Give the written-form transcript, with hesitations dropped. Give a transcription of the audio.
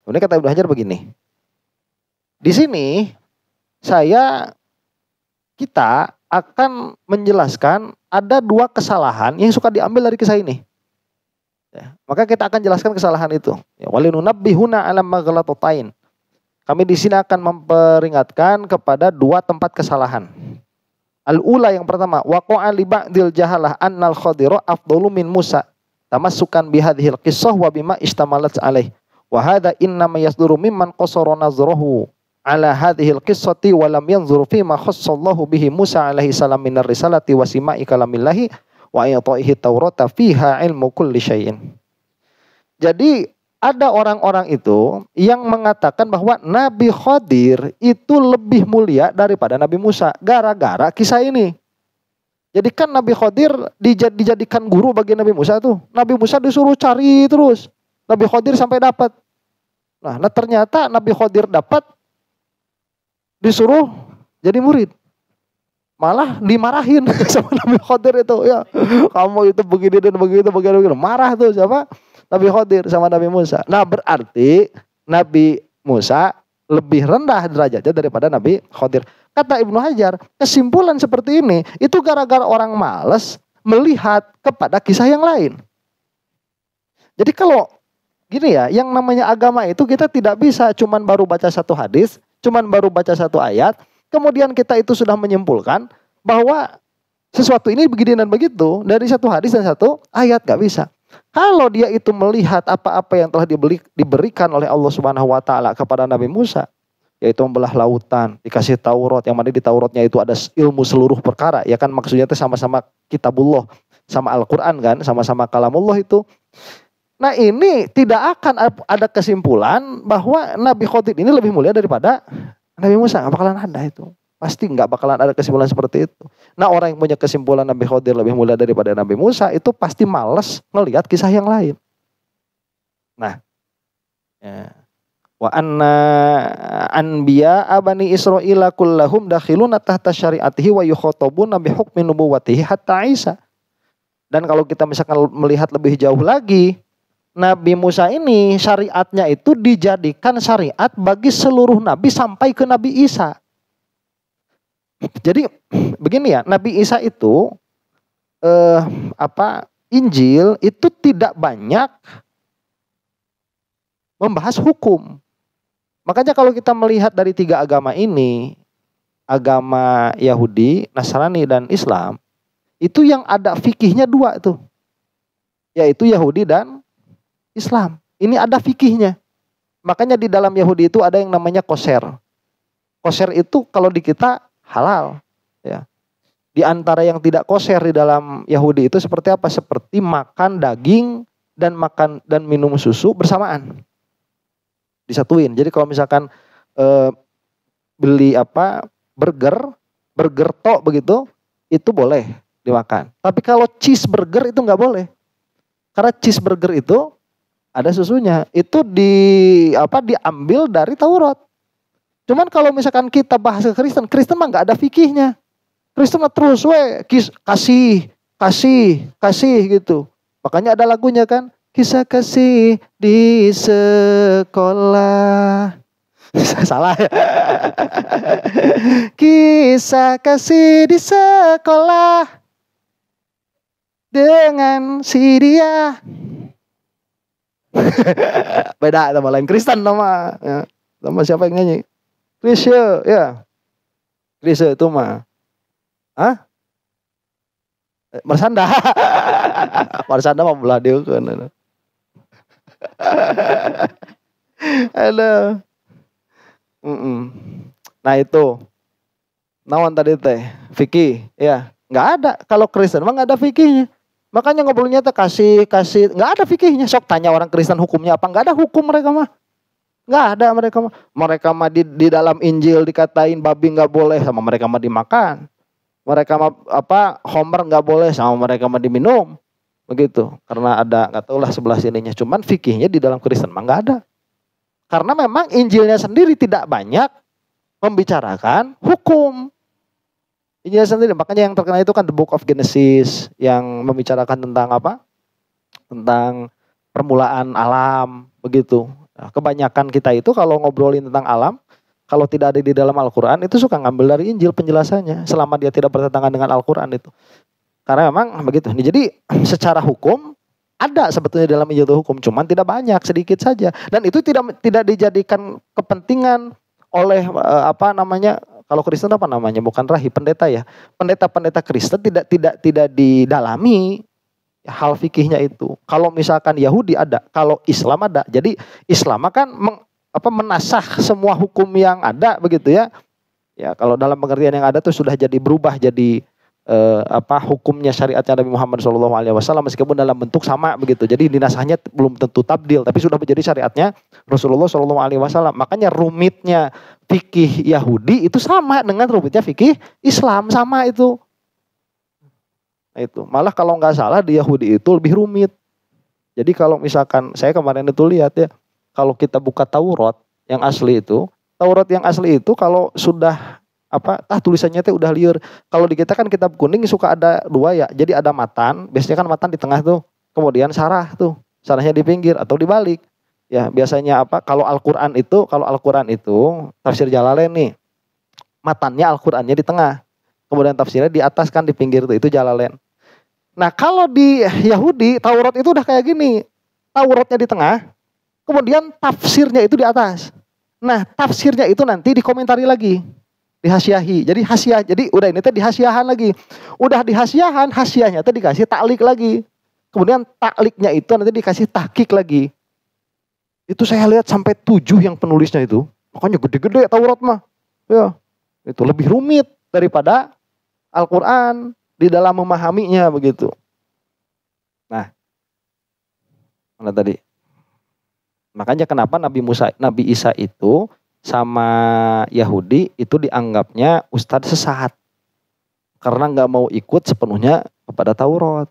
Kemudian kata Ibnu Hajar begini. Di sini kita akan menjelaskan ada 2 kesalahan yang suka diambil dari kisah ini. Ya, maka kita akan jelaskan kesalahan itu. Ya, walinunabbihuna ala maghlatatain. Kami di sini akan memperingatkan kepada 2 tempat kesalahan. Al-ula yang pertama, waqa'a li ba'dil jahalah annal Khadira afdalu min Musa. Tamassukan bihadhil qissah wa bima istamalat alaih. Wa hadha innama yasduru mimman qasara nazrahu ala hadhil qissati wa lam yanzur fi ma khassallahu bihi Musa alaihi salam minar risalati wa sima'i kalamillahi wa ayatihi taurata fiha ilmu kulli syai'in. Jadi ada orang-orang itu yang mengatakan bahwa Nabi Khadir itu lebih mulia daripada Nabi Musa gara-gara kisah ini. Jadi kan Nabi Khadir dijadikan guru bagi Nabi Musa tuh. Nabi Musa disuruh cari terus. Nabi Khadir sampai dapat. Nah ternyata Nabi Khadir dapat disuruh jadi murid. Malah dimarahin sama Nabi Khadir itu. Ya, kamu itu begini dan begitu, begini. Marah tuh siapa? Nabi Khadir sama Nabi Musa. Nah berarti Nabi Musa lebih rendah derajatnya daripada Nabi Khadir. Kata Ibnu Hajar, kesimpulan seperti ini itu gara-gara orang malas melihat kepada kisah yang lain. Jadi kalau gini ya, yang namanya agama itu kita tidak bisa cuman baru baca satu hadis, cuman baru baca satu ayat, kemudian kita itu sudah menyimpulkan bahwa sesuatu ini begini dan begitu dari satu hadis dan satu ayat, gak bisa. Kalau dia itu melihat apa-apa yang telah diberikan oleh Allah Subhanahu wa taala kepada Nabi Musa, yaitu membelah lautan, dikasih Taurat, yang mana di Tauratnya itu ada ilmu seluruh perkara, ya kan maksudnya itu sama-sama kitabullah, sama Al-Qur'an kan, sama-sama kalamullah itu. Nah ini tidak akan ada kesimpulan bahwa Nabi Khadir ini lebih mulia daripada Nabi Musa, nggak bakalan ada itu. Pasti nggak bakalan ada kesimpulan seperti itu. Nah orang yang punya kesimpulan Nabi Khadir lebih mulia daripada Nabi Musa itu pasti malas ngelihat kisah yang lain. Nah, ya. Wa anna anbiya bani Israila kullahum dakhiluna tahta syariatihi wa yukhatabuna bi hukmi nubuwwatihi hatta Isa. Dan kalau kita misalkan melihat lebih jauh lagi, Nabi Musa ini syariatnya itu dijadikan syariat bagi seluruh nabi sampai ke Nabi Isa. Jadi begini ya, Nabi Isa itu Injil itu tidak banyak membahas hukum. Makanya kalau kita melihat dari 3 agama ini, agama Yahudi, Nasrani dan Islam, itu yang ada fikihnya 2 tuh. Yaitu Yahudi dan Islam. Ini ada fikihnya. Makanya di dalam Yahudi itu ada yang namanya koser. Koser itu kalau di kita halal, ya. Di antara yang tidak koser di dalam Yahudi itu seperti apa? Seperti makan daging dan minum susu bersamaan. Disatuin. Jadi kalau misalkan beli burger tok begitu, itu boleh dimakan. Tapi kalau cheeseburger itu nggak boleh. Karena cheeseburger itu ada susunya. Itu diambil dari Taurat. Cuman kalau misalkan kita bahas ke Kristen mah nggak ada fikihnya. Kristen mah terus kasih gitu. Makanya ada lagunya kan, kisah kasih di sekolah. Salah ya. Kisah kasih di sekolah dengan si dia. Beda sama lain, Kristen nama ya. Sama siapa yang nyanyi? Krisya ya. Krisya itu mah. Hah? Marsanda. Marsanda mah belah dia kan. Halo. Nah itu. Nawan tadi teh fikih ya. Enggak ada. Kalau Kristen mah enggak ada fikihnya. Makanya ngobrolnya teh kasih, enggak ada fikihnya. Sok tanya orang Kristen hukumnya apa? Enggak ada hukum mereka mah. Enggak ada mereka mah. Mereka mah di dalam Injil dikatain babi enggak boleh, sama mereka mah dimakan. Mereka mah homer enggak boleh, sama mereka mah diminum. Begitu. Karena ada enggak tahulah sebelah sininya. Cuman fikihnya di dalam Kristen mah enggak ada. Karena memang Injilnya sendiri tidak banyak membicarakan hukum. Injil sendiri, makanya yang terkenal itu kan The Book of Genesis yang membicarakan tentang tentang permulaan alam begitu. Nah, kebanyakan kita itu kalau ngobrolin tentang alam, kalau tidak ada di dalam Al-Quran itu suka ngambil dari Injil penjelasannya, selama dia tidak bertentangan dengan Al-Quran itu. Karena memang begitu. Jadi secara hukum ada sebetulnya dalam Injil itu hukum, cuman tidak banyak, sedikit saja. Dan itu tidak dijadikan kepentingan oleh kalau Kristen apa namanya? Bukan rahib, pendeta ya. Pendeta-pendeta Kristen tidak didalami hal fikihnya itu. Kalau misalkan Yahudi ada, kalau Islam ada. Jadi Islam kan menasah semua hukum yang ada begitu ya. Ya kalau dalam pengertian yang ada tuh sudah jadi berubah jadi hukumnya syariatnya Nabi Muhammad SAW meskipun dalam bentuk sama begitu. Jadi dinasahnya belum tentu tabdil, tapi sudah menjadi syariatnya Rasulullah SAW. Makanya rumitnya fikih Yahudi itu sama dengan rumitnya fikih Islam, sama itu. Nah, itu malah kalau nggak salah di Yahudi itu lebih rumit. Jadi kalau misalkan saya kemarin itu lihat ya, kalau kita buka Taurat yang asli itu, kalau sudah tulisannya teh udah liar. Kalau di kita kan kitab kuning suka ada dua ya. Jadi ada matan, biasanya kan matan di tengah tuh. Kemudian sarah tuh. Sarahnya di pinggir atau di balik. Ya, biasanya kalau Al-Qur'an itu tafsir Jalalain nih. Matannya Al-Qur'annya di tengah. Kemudian tafsirnya di atas kan di pinggir tuh, itu Jalalain. Nah, kalau di Yahudi Taurat itu udah kayak gini. Tauratnya di tengah, kemudian tafsirnya itu di atas. Nah, tafsirnya itu nanti dikomentari lagi. Dihasiahi. Jadi udah ini teh dihasiahan lagi. Udah dihasiahan, hasiahnya teh dikasih taklik lagi. Kemudian takliknya itu nanti dikasih tahqiq lagi. Itu saya lihat sampai 7 yang penulisnya itu. Makanya gede-gede Taurat mah. Ya. Itu lebih rumit daripada Al-Qur'an di dalam memahaminya begitu. Nah. Mana tadi? Makanya kenapa Nabi Isa itu sama Yahudi itu dianggapnya ustadz sesat karena nggak mau ikut sepenuhnya kepada Taurat.